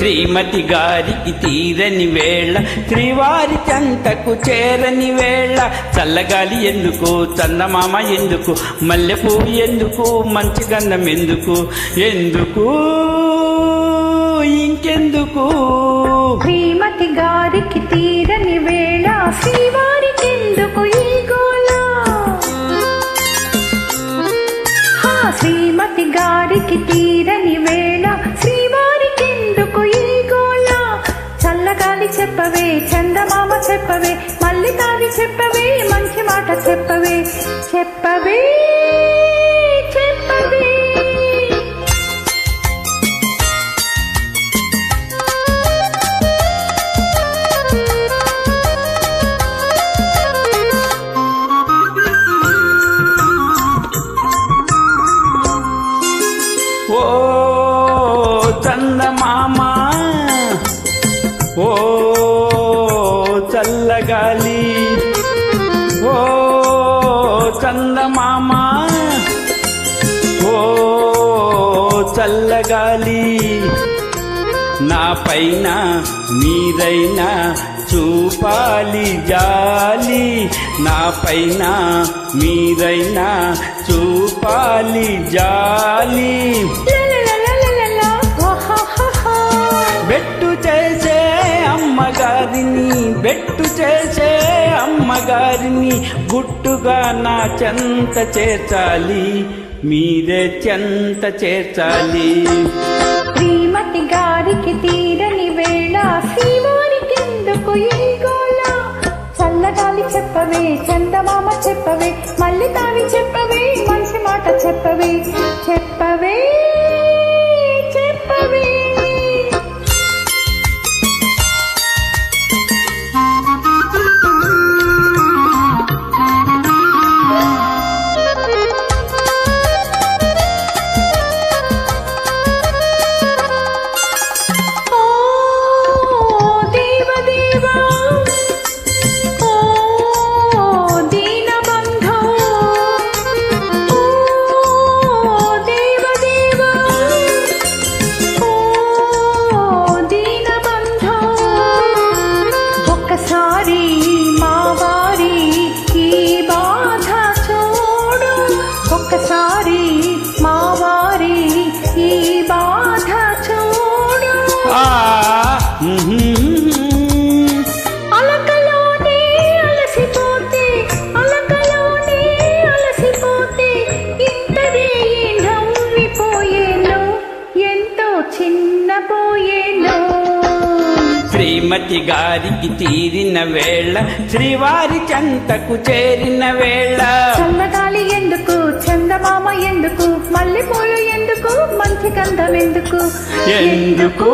శ్రీమతి గారికి తీరని వేళ శ్రీవారి చెంతకు చేరని వేళ చల్లగాలి ఎందుకు చందమామ ఎందుకు మల్లెపూ ఎందుకు మంచి గంధం ఎందుకు ఎందుకు ఇంకెందుకు శ్రీమతి గారికి తీరని వేళ శ్రీవారికి ఎందుకు ఈ గోళ శ్రీమతి గారికి తీరని వేళ శ్రీవారికి ఎందుకు ఈ గోళ చల్లగాలి చెప్పవే చందమామ చెప్పవే మళ్ళీ తావి చెప్పవే మంచి మాట చెప్పవే చెప్పవే చెప్పవే ఓ చందమామ ఓ చల్లగాలి ఓ చందమామ ఓ చల్లగాలి నా పైన మీరైనా చూపాలి జాలి నా పైన మీరైనా చూపాలి జాలి బెట్టు చేసే అమ్మగారిని బెట్టు చేసే అమ్మగారిని గుట్టుగా నా చెంత చేర్చాలి మీరే చెంత చేర్చాలి శ్రీమతి గారికి తీరని వేళ శ్రీవారికి ఎందుకు ఈ గోళ చల్లగాలి చెప్పవే చందమామ చెప్పవే మళ్ళీ తావి చెప్పవే మంచి మాట చెప్పవే చెప్పవే చెప్పవే అలకలోనే అలసిపోతే ఇంతదే నవ్విపోయేను ఎంతో చిన్నపోయేను శ్రీమతి గారికి తీరిన వేళ శ్రీవారి చెంతకు చేరిన వేళ చల్లగాలి ఎందుకు చందమామ ఎందుకు మల్లెపూలు ఎందుకు మంచి గంధం ఎందుకు ఎందుకు